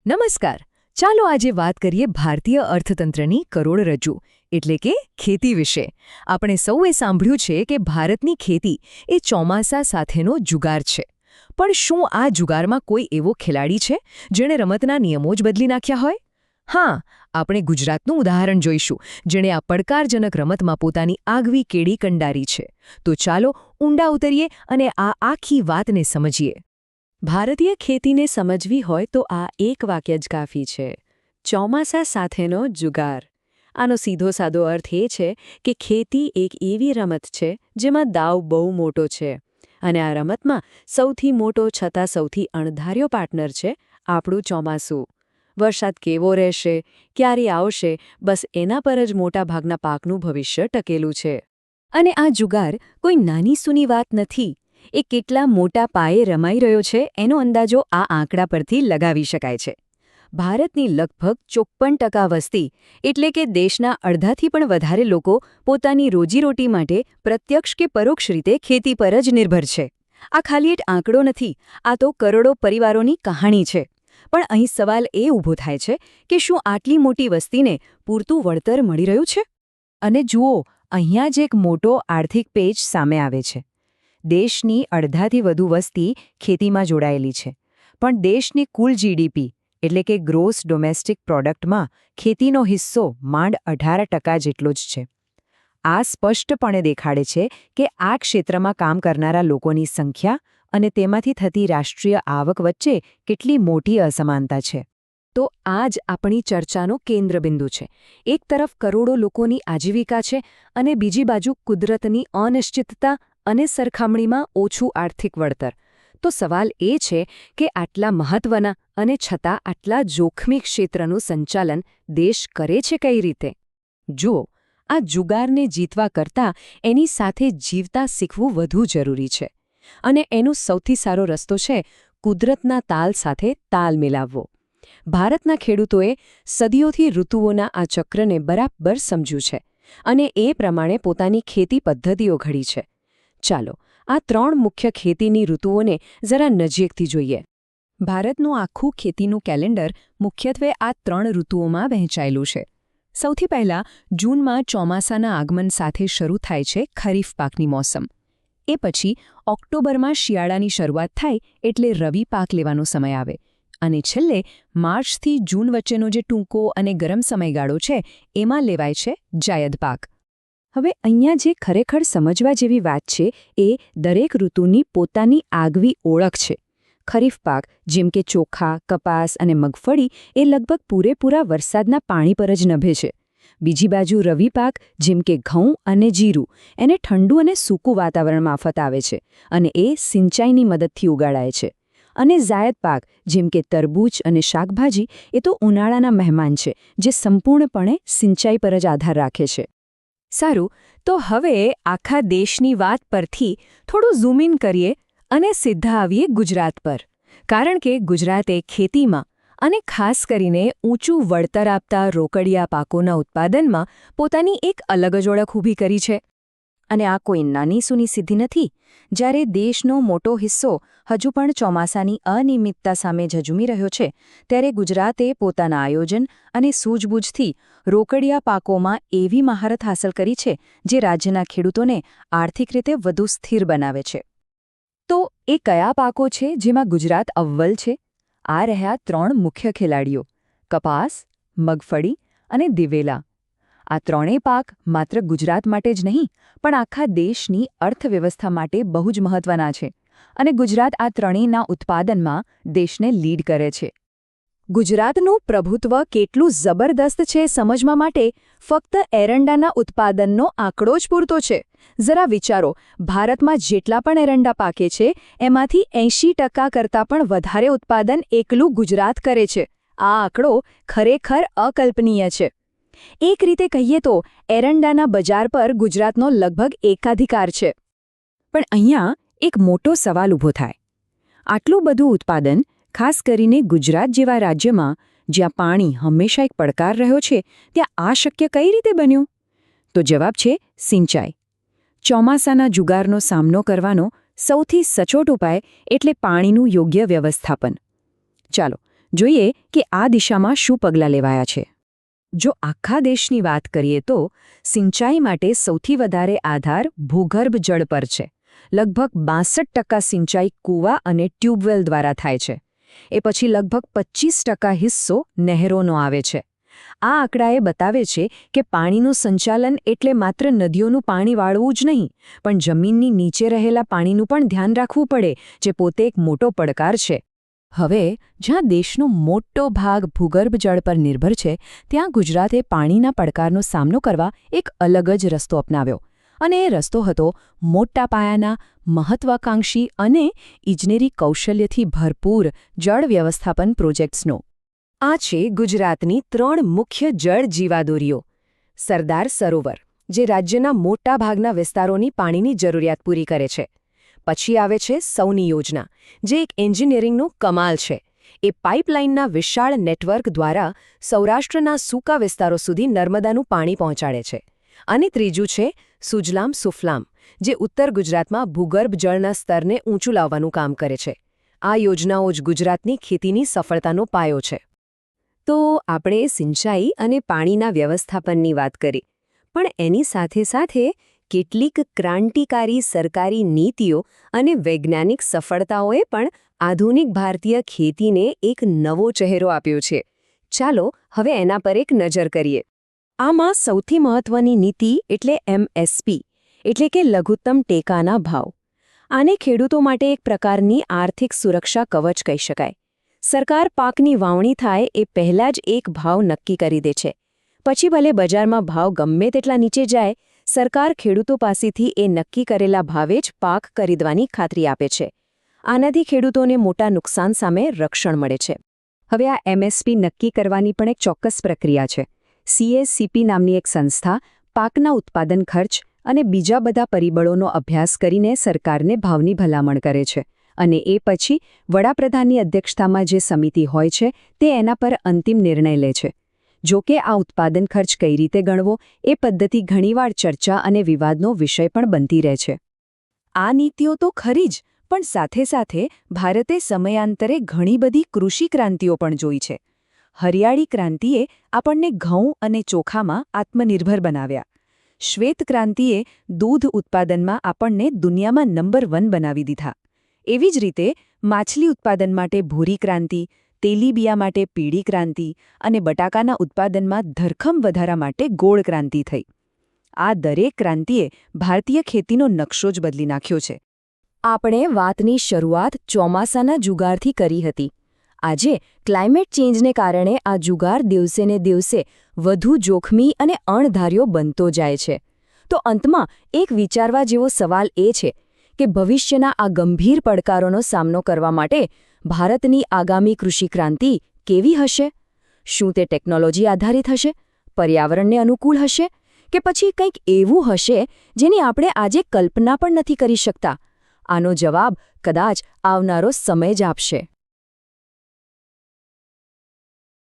નમસ્કાર. ચાલો આજે વાત કરીએ ભારતીય અર્થતંત્રની કરોડરજ્જુ એટલે કે ખેતી વિશે. આપણે સૌએ સાંભળ્યું છે કે ભારતની ખેતી એ ચોમાસા સાથેનો જુગાર છે. પણ શું આ જુગારમાં કોઈ એવો ખેલાડી છે જેણે રમતના નિયમો જ બદલી નાખ્યા હોય? હા, આપણે ગુજરાતનું ઉદાહરણ જોઈશું, જેણે આ પડકારજનક રમતમાં પોતાની આગવી કેડી કંડારી છે. તો ચાલો ઊંડા ઉતરીએ અને આ આખી વાતને સમજીએ. ભારતીય ખેતીને સમજવી હોય તો આ એક વાક્ય જ કાફી છે: ચોમાસા સાથેનો જુગાર. આનો સીધો સાદો અર્થ એ છે કે ખેતી એક એવી રમત છે જેમાં દાવ બહુ મોટો છે, અને આ રમતમાં સૌથી મોટો છતાં સૌથી અણધાર્યો પાર્ટનર છે આપણું ચોમાસું. વરસાદ કેવો રહેશે, ક્યારે આવશે, બસ એના પર જ મોટાભાગના પાકનું ભવિષ્ય ટકેલું છે. અને આ જુગાર કોઈ નાની સૂની વાત નથી. એ કેટલા મોટા પાયે રમાઈ રહ્યો છે એનો અંદાજો આ આંકડા પરથી લગાવી શકાય છે. ભારતની લગભગ 54% વસ્તી એટલે કે દેશના અડધાથી પણ વધારે લોકો પોતાની રોજીરોટી માટે પ્રત્યક્ષ કે પરોક્ષ રીતે ખેતી પર જ નિર્ભર છે. આ ખાલી એક આંકડો નથી, આ તો કરોડો પરિવારોની કહાણી છે. પણ અહીં સવાલ એ ઊભો થાય છે કે શું આટલી મોટી વસ્તીને પૂરતું વળતર મળી રહ્યું છે? અને જુઓ, અહીંયા જ એક મોટો આર્થિક પેચ સામે આવે છે. દેશની અડધાથી વધુ વસ્તી ખેતીમાં જોડાયેલી છે, પણ દેશની કુલ જીડીપી એટલે કે ગ્રોસ ડોમેસ્ટિક પ્રોડક્ટમાં ખેતીનો હિસ્સો માંડ 18% જેટલો જ છે. આ સ્પષ્ટપણે દેખાડે છે કે આ ક્ષેત્રમાં કામ કરનારા લોકોની સંખ્યા અને તેમાંથી થતી રાષ્ટ્રીય આવક વચ્ચે કેટલી મોટી અસમાનતા છે. તો આ જ આપણી ચર્ચાનો કેન્દ્રબિંદુ છે. એક તરફ કરોડો લોકોની આજીવિકા છે અને બીજી બાજુ કુદરતની અનિશ્ચિતતા અને સરખામણીમાં ઓછું આર્થિક વળતર. તો સવાલ એ છે કે આટલા મહત્વના અને છતાં આટલા જોખમી ક્ષેત્રનું સંચાલન દેશ કરે છે કઈ રીતે? જુઓ, આ જુગારને જીતવા કરતાં એની સાથે જીવતા શીખવું વધુ જરૂરી છે. અને એનો સૌથી સારો રસ્તો છે કુદરતના તાલ સાથે તાલ મિલાવવો. ભારતના ખેડૂતોએ સદીઓથી ઋતુઓના આ ચક્રને બરાબર સમજ્યું છે અને એ પ્રમાણે પોતાની ખેતી પદ્ધતિઓ ઘડી છે. ચાલો આ 3 મુખ્ય ખેતીની ઋતુઓને જરા નજીકથી જોઈએ. ભારતનું આખું ખેતીનું કેલેન્ડર મુખ્યત્વે આ 3 ઋતુઓમાં વહેંચાયેલું છે. સૌથી પહેલાં જૂનમાં ચોમાસાના આગમન સાથે શરૂ થાય છે ખરીફ પાકની મોસમ. એ પછી ઓક્ટોબરમાં શિયાળાની શરૂઆત થાય એટલે રવિ પાક લેવાનો સમય આવે. અને છેલ્લે માર્ચથી જૂન વચ્ચેનો જે ટૂંકો અને ગરમ સમયગાળો છે એમાં લેવાય છે જાયદ પાક. હવે અહીંયા જે ખરેખર સમજવા જેવી વાત છે એ દરેક ઋતુની પોતાની આગવી ઓળખ છે. ખરીફ પાક જેમ કે ચોખા, કપાસ અને મગફળી એ લગભગ પૂરેપૂરા વરસાદના પાણી પર જ નભે છે. બીજી બાજુ રવિ પાક જેમ કે ઘઉં અને જીરું એને ઠંડુ અને સૂકું વાતાવરણ માફત આવે છે અને એ સિંચાઈની મદદથી ઉગાડાય છે. અને જાયદ પાક જેમ કે તરબૂચ અને શાકભાજી એ તો ઉનાળાના મહેમાન છે જે સંપૂર્ણપણે સિંચાઈ પર જ આધાર રાખે છે. સારું, તો હવે આખા દેશની વાત પરથી થોડું ઝૂમ ઇન કરીએ અને સીધા આવીએ ગુજરાત પર. કારણ કે ગુજરાતે ખેતીમાં અને ખાસ કરીને ઊંચું વળતર આપતા રોકડિયા પાકોના ઉત્પાદનમાં પોતાની એક અલગ જ ઓળખ ઊભી કરી છે. અને આ કોઈ નાની સૂની સિદ્ધિ નથી. જ્યારે દેશનો મોટો હિસ્સો હજુ પણ ચોમાસાની અનિયમિતતા સામે ઝઝૂમી રહ્યો છે, ત્યારે ગુજરાતે પોતાના આયોજન અને સૂઝબૂઝથી રોકડિયા પાકોમાં એવી મહારત હાંસલ કરી છે જે રાજ્યના ખેડૂતોને આર્થિક રીતે વધુ સ્થિર બનાવે છે. તો એ કયા પાકો છે જેમાં ગુજરાત અવ્વલ છે? આ રહ્યા 3 મુખ્ય ખેલાડીઓ: કપાસ, મગફળી અને દિવેલા. આ ત્રણેય પાક માત્ર ગુજરાત માટે જ નહીં પણ આખા દેશની અર્થવ્યવસ્થા માટે બહુ જ મહત્વના છે. અને ગુજરાત આ ત્રણેયના ઉત્પાદનમાં દેશને લીડ કરે છે. ગુજરાતનું પ્રભુત્વ કેટલું જબરદસ્ત છે સમજવા માટે ફક્ત એરંડાના ઉત્પાદનનો આંકડો જ પૂરતો છે. જરા વિચારો, ભારતમાં જેટલા પણ એરંડા પાકે છે એમાંથી 80% કરતાં પણ વધારે ઉત્પાદન એકલું ગુજરાત કરે છે. આ આંકડો ખરેખર અકલ્પનીય છે. એક રીતે કહીએ તો એરંડાના બજાર પર ગુજરાતનો લગભગ એકાધિકાર છે. પણ અહીંયા એક મોટો સવાલ ઊભો થાય. આટલું બધું ઉત્પાદન, ખાસ કરીને ગુજરાત જેવા રાજ્યમાં જ્યાં પાણી હંમેશા એક પડકાર રહ્યો છે, ત્યાં આ શક્ય કઈ રીતે બન્યું? તો જવાબ છે સિંચાઈ. ચોમાસાના જુગારનો સામનો કરવાનો સૌથી સચોટ ઉપાય એટલે પાણીનું યોગ્ય વ્યવસ્થાપન. ચાલો જોઈએ કે આ દિશામાં શું પગલાં લેવાયા છે. જો આખા દેશની વાત કરીએ તો સિંચાઈ માટે સૌથી વધારે આધાર ભૂગર્ભ જળ પર છે. લગભગ 62% સિંચાઈ કૂવા અને ટ્યુબવેલ દ્વારા થાય છે. એ પછી લગભગ 25% હિસ્સો નહેરોનો આવે છે. આ આંકડાએ બતાવે છે કે પાણીનું સંચાલન એટલે માત્ર નદીઓનું પાણી વાળવું જ નહીં, પણ જમીનની નીચે રહેલા પાણીનું પણ ધ્યાન રાખવું પડે, જે પોતે એક મોટો પડકાર છે. હવે જ્યાં દેશનો મોટો ભાગ ભૂગર્ભ જળ પર નિર્ભર છે, ત્યાં ગુજરાતે પાણીના પડકારનો સામનો કરવા એક અલગ જ રસ્તો અપનાવ્યો. અને એ રસ્તો હતો મોટા પાયાના, મહત્વાકાંક્ષી અને ઇજનેરી કૌશલ્યથી ભરપૂર જળ વ્યવસ્થાપન પ્રોજેક્ટ્સનો. આ છે ગુજરાતની 3 મુખ્ય જળ જીવાદોરીઓ. સરદાર સરોવર, જે રાજ્યના મોટા ભાગના વિસ્તારોની પાણીની જરૂરિયાત પૂરી કરે છે. પછી આવે છે સૌની યોજના, જે એક એન્જિનિયરિંગનો કમાલ છે. એ પાઇપલાઇનના વિશાળ નેટવર્ક દ્વારા સૌરાષ્ટ્રના સૂકા વિસ્તારો સુધી નર્મદાનું પાણી પહોંચાડે છે. અને ત્રીજું છે સુજલામ સુફલામ, જે ઉત્તર ગુજરાતમાં ભૂગર્ભ જળના સ્તરને ઊંચું લાવવાનું કામ કરે છે. આ યોજનાઓ જ ગુજરાતની ખેતીની સફળતાનો પાયો છે. તો આપણે સિંચાઈ અને પાણીના વ્યવસ્થાપનની વાત કરી, પણ એની સાથે સાથે કેટલીક ક્રાંતિકારી સરકારી નીતિઓ અને વૈજ્ઞાનિક સફળતાઓએ પણ આધુનિક ભારતીય ખેતીને એક નવો ચહેરો આપ્યો છે. ચાલો હવે એના પર એક નજર કરીએ. આમાં સૌથી મહત્વની નીતિ એટલે MSP, એટલે કે લઘુત્તમ ટેકાના ભાવ. આને ખેડૂતો માટે એક પ્રકારની આર્થિક સુરક્ષા કવચ કહી શકાય. સરકાર પાકની વાવણી થાય એ પહેલાં જ એક ભાવ નક્કી કરી દે છે. પછી ભલે બજારમાં ભાવ ગમે તેટલા નીચે જાય, સરકાર ખેડૂતો પાસેથી એ નક્કી કરેલા ભાવે જ પાક ખરીદવાની ખાતરી આપે છે. આનાથી ખેડૂતોને મોટા નુકસાન સામે રક્ષણ મળે છે. હવે આ MSP નક્કી કરવાની પણ એક ચોક્કસ પ્રક્રિયા છે. CACP નામની એક સંસ્થા પાકના ઉત્પાદન ખર્ચ અને બીજા બધા પરિબળોનો અભ્યાસ કરીને સરકારને ભાવની ભલામણ કરે છે. અને એ પછી વડાપ્રધાનની અધ્યક્ષતામાં જે સમિતિ હોય છે તે એના પર અંતિમ નિર્ણય લે છે. જો કે આ ઉત્પાદન ખર્ચ કઈ રીતે ગણવો એ પદ્ધતિ ઘણીવાર ચર્ચા અને વિવાદનો વિષય પણ બનતી રહે છે. આ નીતિઓ તો ખરી જ, પણ સાથે સાથે ભારતે સમયાંતરે ઘણી બધી કૃષિ ક્રાંતિઓ પણ જોઈ છે. હરિયાળી ક્રાંતિએ આપણને ઘઉં અને ચોખામાં આત્મનિર્ભર બનાવ્યા. શ્વેત ક્રાંતિએ દૂધ ઉત્પાદનમાં આપણને દુનિયામાં નંબર 1 બનાવી દીધા. એવી જ રીતે માછલી ઉત્પાદન માટે ભૂરી ક્રાંતિ, તેલીબિયા માટે પીળી ક્રાંતિ અને બટાકાના ઉત્પાદનમાં ધરખમ વધારા માટે ગોળ ક્રાંતિ થઈ. આ દરેક ક્રાંતિએ ભારતીય ખેતીનો નકશો જ બદલી નાખ્યો છે. આપણે વાતની શરૂઆત ચોમાસાના જુગારથી કરી હતી. આજે ક્લાઇમેટ ચેન્જને કારણે આ જુગાર દિવસેને દિવસે વધુ જોખમી અને અણધાર્યો બનતો જાય છે. તો અંતમાં એક વિચારવા જેવો સવાલ એ છે કે ભવિષ્યના આ ગંભીર પડકારોનો સામનો કરવા માટે ભારતની આગામી કૃષિ ક્રાંતિ કેવી હશે? શું તે ટેકનોલોજી આધારિત હશે, પર્યાવરણને અનુકૂળ હશે, કે પછી કંઈક એવું હશે જેની આપણે આજે કલ્પના પણ નથી કરી શકતા? આનો જવાબ કદાચ આવનારો સમય જ આપશે.